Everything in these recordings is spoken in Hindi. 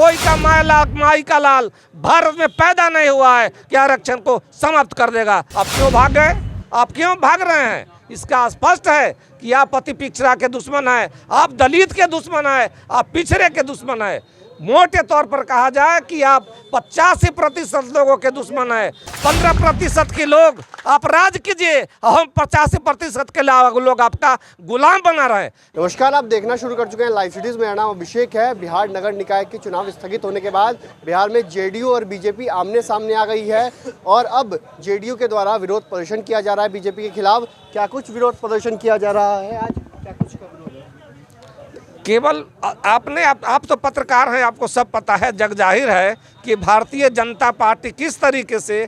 कोई का माई का लाल भारत में पैदा नहीं हुआ है कि आरक्षण को समाप्त कर देगा। आप क्यों भाग गए? आप क्यों भाग रहे हैं? इसका स्पष्ट है कि आप अति पिछड़ा के दुश्मन हैं, आप दलित के दुश्मन हैं, आप पिछड़े के दुश्मन हैं। मोटे तौर पर कहा जाए कि आप 85% लोगों के दुश्मन हैं। 15% के लोग आप राज कीजिए, हम 85% के लोग आपका गुलाम बना रहे हैं। नमस्कार, आप देखना शुरू कर चुके हैं लाइव सिटीज। मेरा नाम अभिषेक है। बिहार नगर निकाय के चुनाव स्थगित होने के बाद बिहार में जेडीयू और बीजेपी आमने सामने आ गई है और अब जेडीयू के द्वारा विरोध प्रदर्शन किया जा रहा है बीजेपी के खिलाफ। क्या कुछ विरोध प्रदर्शन किया जा रहा है आज? क्या कुछ का विरोध है? केवल आप तो पत्रकार हैं, आपको सब पता है, जग जाहिर है कि भारतीय जनता पार्टी किस तरीके से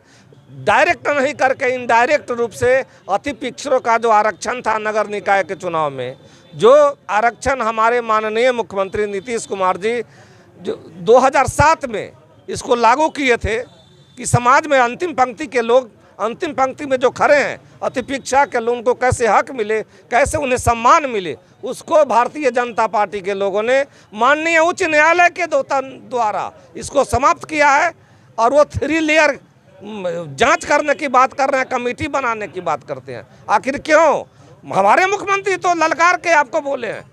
डायरेक्ट नहीं करके इनडायरेक्ट रूप से अति पिछड़ों का जो आरक्षण था नगर निकाय के चुनाव में, जो आरक्षण हमारे माननीय मुख्यमंत्री नीतीश कुमार जी जो 2007 में इसको लागू किए थे कि समाज में अंतिम पंक्ति के लोग, अंतिम पंक्ति में जो खड़े हैं अति पिछड़ा के लोगों को कैसे हक मिले, कैसे उन्हें सम्मान मिले, उसको भारतीय जनता पार्टी के लोगों ने माननीय उच्च न्यायालय के द्वारा इसको समाप्त किया है। और वो 3 लेयर जांच करने की बात कर रहे हैं, कमेटी बनाने की बात करते हैं। आखिर क्यों? हमारे मुख्यमंत्री तो ललकार के आपको बोले हैं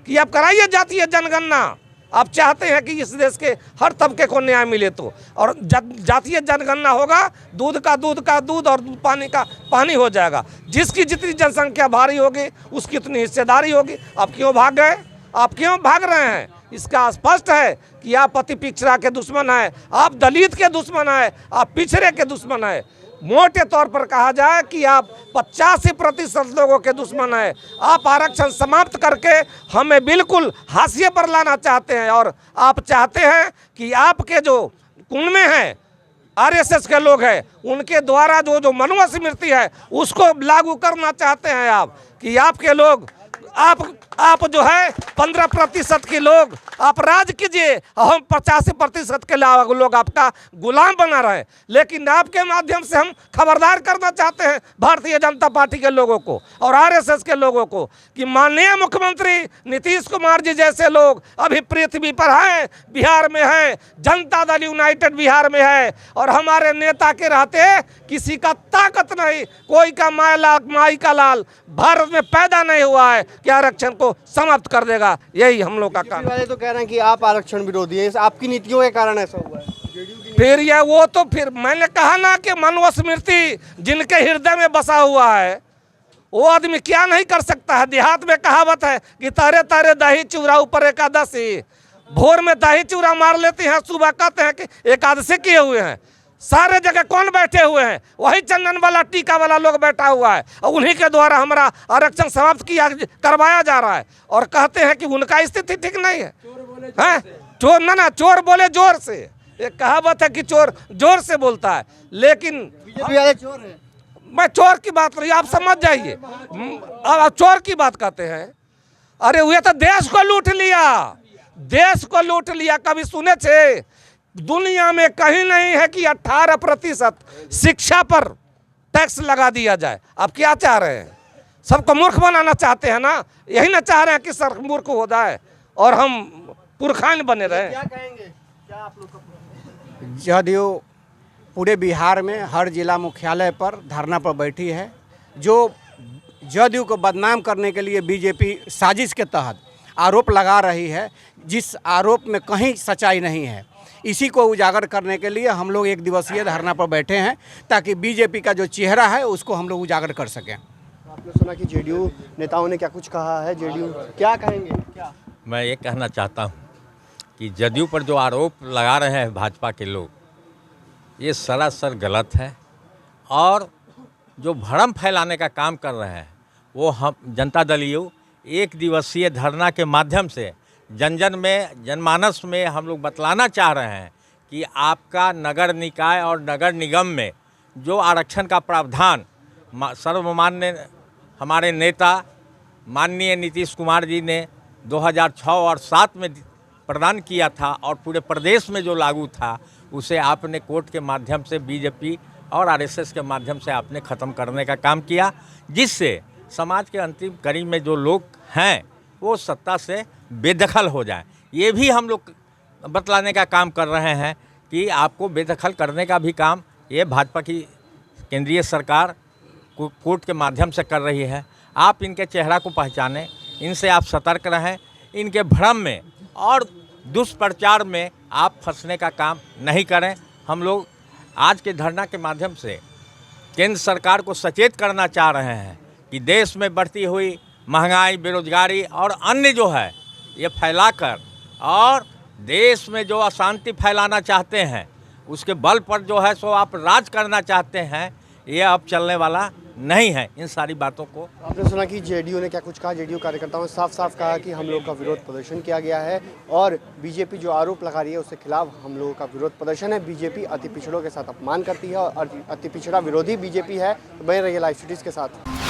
कि आप कराइए जातीय जनगणना। आप चाहते हैं कि इस देश के हर तबके को न्याय मिले तो, और जातीय जनगणना होगा, दूध का दूध और पानी का पानी हो जाएगा। जिसकी जितनी जनसंख्या भारी होगी उसकी उतनी हिस्सेदारी होगी। आप क्यों भाग गए? आप क्यों भाग रहे हैं? इसका स्पष्ट है कि आप अति पिछड़ा के दुश्मन हैं, आप दलित के दुश्मन हैं, आप पिछड़े के दुश्मन हैं। मोटे तौर पर कहा जाए कि आप 85% लोगों के दुश्मन हैं। आप आरक्षण समाप्त करके हमें बिल्कुल हाशिए पर लाना चाहते हैं और आप चाहते हैं कि आपके जो कुंड में हैं आरएसएस के लोग हैं उनके द्वारा जो मनुस्मृति है उसको लागू करना चाहते हैं आप, कि आपके लोग आप जो है 15% के लोग आप राज कीजिए, हम 85% के लोग आपका गुलाम बना रहे हैं। लेकिन आपके माध्यम से हम खबरदार करना चाहते हैं भारतीय जनता पार्टी के लोगों को और आरएसएस के लोगों को कि माननीय मुख्यमंत्री नीतीश कुमार जी जैसे लोग अभी पृथ्वी पर हैं, बिहार में हैं, जनता दल यूनाइटेड बिहार में है और हमारे नेता के रहते किसी का ताकत नहीं, कोई का माई का लाल भारत में पैदा नहीं हुआ है कि आरक्षण को समाप्त कर देगा। यही हम लोग का काम। वाले तो कह रहे हैं कि आप आरक्षण विरोधी हैं, आपकी नीतियों के कारण ऐसा हुआ है। फिर ये वो तो फिर मैंने कहा ना कि मनुस्मृति जिनके हृदय में बसा हुआ है वो आदमी क्या नहीं कर सकता है। देहात में कहावत है कि तारे तारे दही चूरा ऊपर एकादशी, भोर में दही चूरा मार लेते हैं, सुबह कहते हैं कि एकादशी किए हुए हैं। सारे जगह कौन बैठे हुए हैं? वही चंदन वाला टीका वाला लोग बैठा हुआ है और उन्हीं के द्वारा हमारा आरक्षण समाप्त करवाया जा रहा है और कहते हैं कि उनका स्थिति ठीक नहीं है। चोर ना चोर बोले जोर से, एक कहावत है कि चोर जोर से बोलता है, लेकिन बीजेपी वाले चोर हैं। मैं चोर की बात नहीं, आप समझ जाइए। अब चोर की बात कहते हैं, अरे वे तो देश को लूट लिया, देश को लूट लिया। कभी सुने थे दुनिया में कहीं नहीं है कि 18% शिक्षा पर टैक्स लगा दिया जाए। आप क्या चाह रहे हैं? सबको मूर्ख बनाना चाहते हैं ना? यही ना चाह रहे हैं कि सर मूर्ख हो जाए और हम पुरखान बने रहे। क्या कहेंगे? क्या आप लोग का? जदयू पूरे बिहार में हर जिला मुख्यालय पर धरना पर बैठी है। जो जदयू को बदनाम करने के लिए बीजेपी साजिश के तहत आरोप लगा रही है, जिस आरोप में कहीं सच्चाई नहीं है, इसी को उजागर करने के लिए हम लोग 1 दिवसीय धरना पर बैठे हैं ताकि बीजेपी का जो चेहरा है उसको हम लोग उजागर कर सकें। आपने सुना कि जेडीयू नेताओं ने क्या कुछ कहा है? जेडीयू क्या कहेंगे? क्या मैं ये कहना चाहता हूँ कि जदयू पर जो आरोप लगा रहे हैं भाजपा के लोग, ये सरासर गलत है और जो भ्रम फैलाने का काम कर रहे हैं वो हम जनता दल यू 1 दिवसीय धरना के माध्यम से जनमानस में हम लोग बतलाना चाह रहे हैं कि आपका नगर निकाय और नगर निगम में जो आरक्षण का प्रावधान सर्वमान्य हमारे नेता माननीय नीतीश कुमार जी ने 2006 और 7 में प्रदान किया था और पूरे प्रदेश में जो लागू था उसे आपने कोर्ट के माध्यम से बीजेपी और आरएसएस के माध्यम से आपने ख़त्म करने का काम किया, जिससे समाज के अंतिम कड़ी में जो लोग हैं वो सत्ता से बेदखल हो जाए। ये भी हम लोग बतलाने का काम कर रहे हैं कि आपको बेदखल करने का भी काम ये भाजपा की केंद्रीय सरकार कोर्ट के माध्यम से कर रही है। आप इनके चेहरा को पहचानें, इनसे आप सतर्क रहें, इनके भ्रम में और दुष्प्रचार में आप फंसने का काम नहीं करें। हम लोग आज के धरना के माध्यम से केंद्र सरकार को सचेत करना चाह रहे हैं कि देश में बढ़ती हुई महंगाई, बेरोजगारी और अन्य जो है ये फैलाकर और देश में जो अशांति फैलाना चाहते हैं उसके बल पर जो है सो आप राज करना चाहते हैं, ये अब चलने वाला नहीं है। इन सारी बातों को आपने सुना कि जेडीयू ने क्या कुछ कहा। जेडीयू कार्यकर्ताओं ने साफ साफ कहा कि हम लोगों का विरोध प्रदर्शन किया गया है और बीजेपी जो आरोप लगा रही है उसके खिलाफ हम लोगों का विरोध प्रदर्शन है। बीजेपी अति पिछड़ों के साथ अपमान करती है और अति पिछड़ा विरोधी बीजेपी है। बने रहिए लाइव सिटीज के साथ।